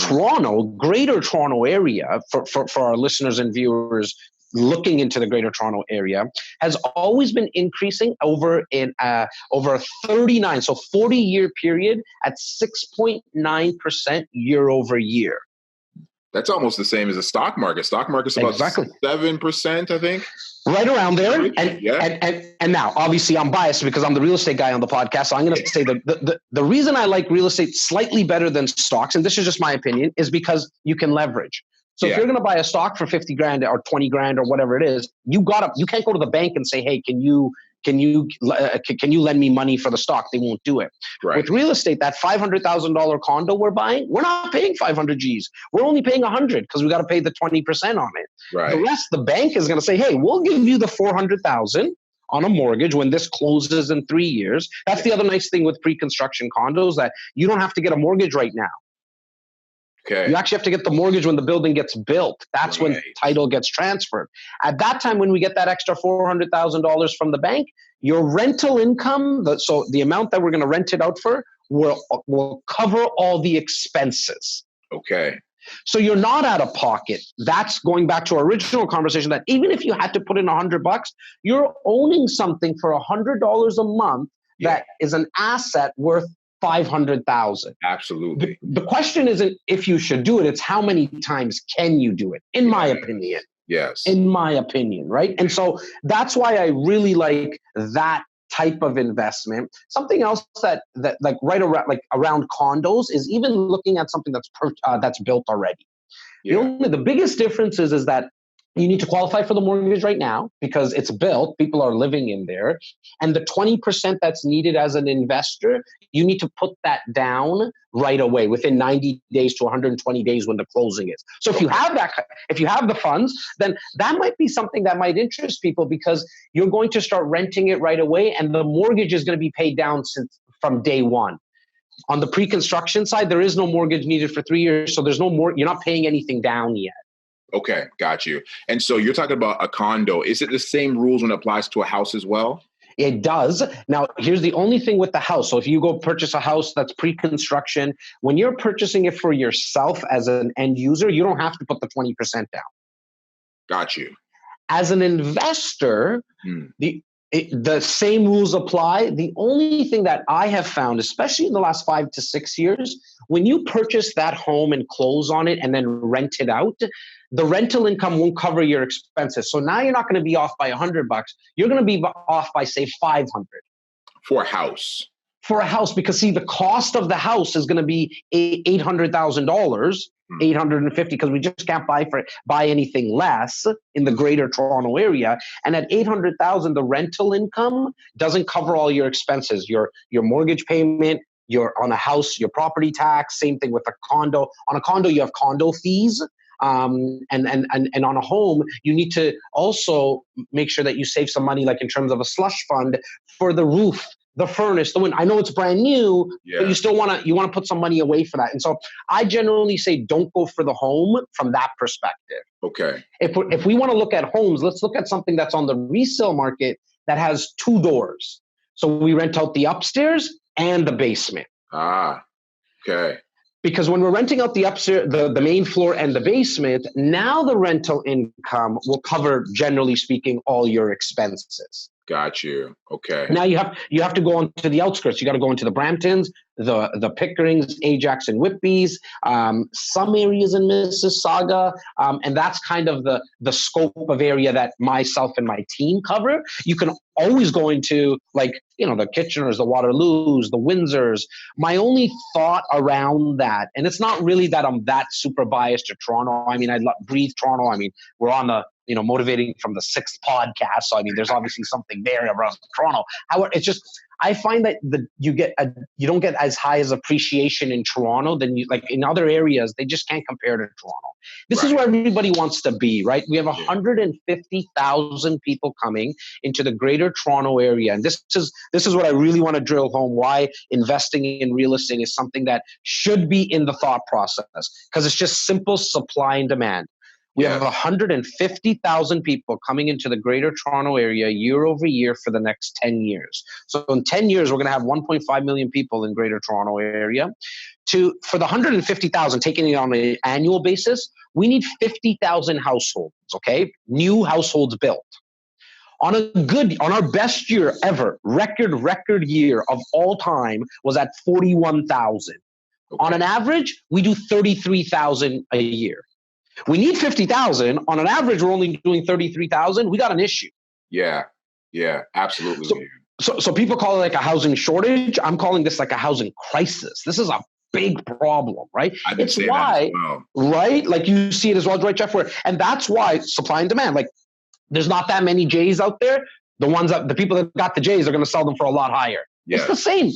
Toronto, Greater Toronto area, for our listeners and viewers looking into the Greater Toronto area, has always been increasing over a 39, so 40-year period at 6.9% year over year. That's almost the same as the stock market. Stock market's about 7%, I think. Right around there. And now, obviously, I'm biased because I'm the real estate guy on the podcast. So I'm going to say that the reason I like real estate slightly better than stocks, and this is just my opinion, is because you can leverage. So if you're going to buy a stock for 50 grand or 20 grand or whatever it is, you can't go to the bank and say, hey, can you lend me money for the stock? They won't do it. Right. With real estate, that $500,000 condo we're buying, we're not paying 500 G's. We're only paying 100 because we got to pay the 20% on it. Right. The rest, the bank is going to say, hey, we'll give you the 400,000 on a mortgage when this closes in 3 years. That's the other nice thing with pre-construction condos, that you don't have to get a mortgage right now. Okay. You actually have to get the mortgage when the building gets built. That's when title gets transferred. At that time, when we get that extra $400,000 from the bank, your rental income, so the amount that we're going to rent it out for, will cover all the expenses. Okay. So you're not out of pocket. That's going back to our original conversation, that even if you had to put in $100, you're owning something for $100 a month that is an asset worth 500,000. Absolutely. The question isn't if you should do it, it's how many times can you do it, in my opinion. Yes. In my opinion, right? And so that's why I really like that type of investment. Something else that like right around, like around condos, is even looking at something that's built already. The biggest difference is that you need to qualify for the mortgage right now because it's built, people are living in there. And the 20% that's needed as an investor, you need to put that down right away within 90 days to 120 days when the closing is. So if you have the funds, then that might be something that might interest people, because you're going to start renting it right away and the mortgage is going to be paid down from day one. On the pre-construction side, there is no mortgage needed for 3 years. So there's no more, you're not paying anything down yet. Okay, got you. And so you're talking about a condo. Is it the same rules when it applies to a house as well? It does. Now, here's the only thing with the house. So if you go purchase a house that's pre-construction, when you're purchasing it for yourself as an end user, you don't have to put the 20% down. Got you. As an investor, the same rules apply. The only thing that I have found, especially in the last 5 to 6 years, when you purchase that home and close on it and then rent it out, the rental income won't cover your expenses. So now you're not going to be off by $100. You're going to be off by, say, 500 for a house. For a house, because see, the cost of the house is going to be $800,000, 850, because we just can't buy anything less in the Greater Toronto area. And at 800,000, the rental income doesn't cover all your expenses, your mortgage payment, on a house, your property tax. Same thing with a condo. On a condo, you have condo fees. And on a home, you need to also make sure that you save some money, like in terms of a slush fund for the roof, the furnace, the window. I know it's brand new, but you still want to put some money away for that. And so I generally say don't go for the home from that perspective. Okay. If we want to look at homes, let's look at something that's on the resale market that has 2 doors. So we rent out the upstairs and the basement. Okay. Because when we're renting out the upstairs, the main floor and the basement, now the rental income will cover, generally speaking, all your expenses. Got you. Okay. Now you have to go on to the outskirts. You got to go into the Bramptons, the Pickerings, Ajax, and Whitbys, some areas in Mississauga, and that's kind of the scope of area that myself and my team cover. You can always go into, like, the Kitcheners, the Waterloos, the Windsors. My only thought around that, and it's not really that I'm that super biased to Toronto. I mean, I breathe Toronto. I mean, we're on the motivating from the 6th podcast. So, I mean, there's obviously something there around Toronto. However, it's just, I find that you don't get as high as appreciation in Toronto than you, like in other areas. They just can't compare to Toronto. This is where everybody wants to be, right? We have 150,000 people coming into the Greater Toronto area. And this is what I really want to drill home, why investing in real estate is something that should be in the thought process, because it's just simple supply and demand. We have 150,000 people coming into the Greater Toronto area year over year for the next 10 years. So in 10 years, we're going to have 1.5 million people in Greater Toronto area. for the 150,000, taking it on an annual basis, we need 50,000 households, okay? New households built. On our best year ever, record year of all time was at 41,000. Okay. On an average, we do 33,000 a year. We need 50,000. On an average, we're only doing 33,000. We got an issue. Yeah, absolutely. So people call it like a housing shortage. I'm calling this like a housing crisis. This is a big problem, right? It's why, right? Like you see it as well, right, Jeff? And that's why supply and demand. Like there's not that many J's out there. The people that got the J's are going to sell them for a lot higher. Yeah. It's the same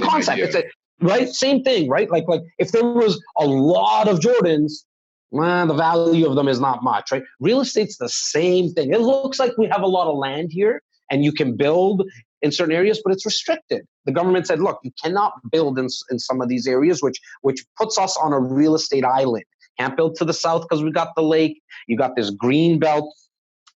concept. It's right? Same thing, right? Like if there was a lot of Jordans, the value of them is not much, right? Real estate's the same thing. It looks like we have a lot of land here and you can build in certain areas, but it's restricted. The government said, look, you cannot build in some of these areas, which puts us on a real estate island. Can't build to the south because we got the lake. You got this green belt,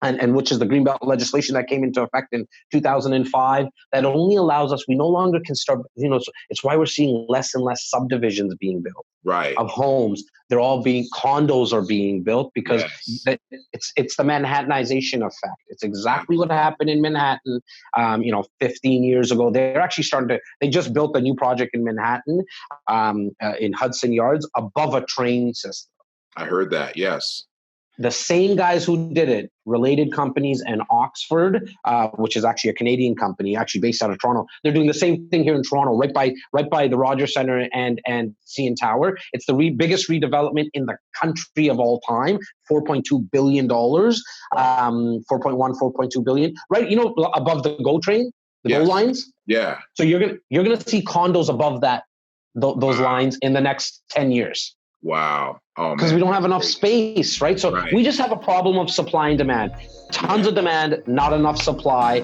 and which is the green belt legislation that came into effect in 2005 that only allows us, we no longer can start, it's why we're seeing less and less subdivisions being built, right, of homes. Condos are being built because it's the Manhattanization effect. It's exactly what happened in Manhattan, 15 years ago. They're actually they just built a new project in Manhattan, in Hudson Yards above a train system. I heard that, yes. The same guys who did it, related companies in Oxford, which is actually a Canadian company, actually based out of Toronto. They're doing the same thing here in Toronto, right by the Rogers Centre and CN Tower. It's the biggest redevelopment in the country of all time. $4.2 billion, 4.2 billion. Right, above the GO train, the GO lines. Yeah. So you're gonna see condos above those lines in the next 10 years. Wow. Because we don't have enough space, right? So we just have a problem of supply and demand. Tons of demand, not enough supply.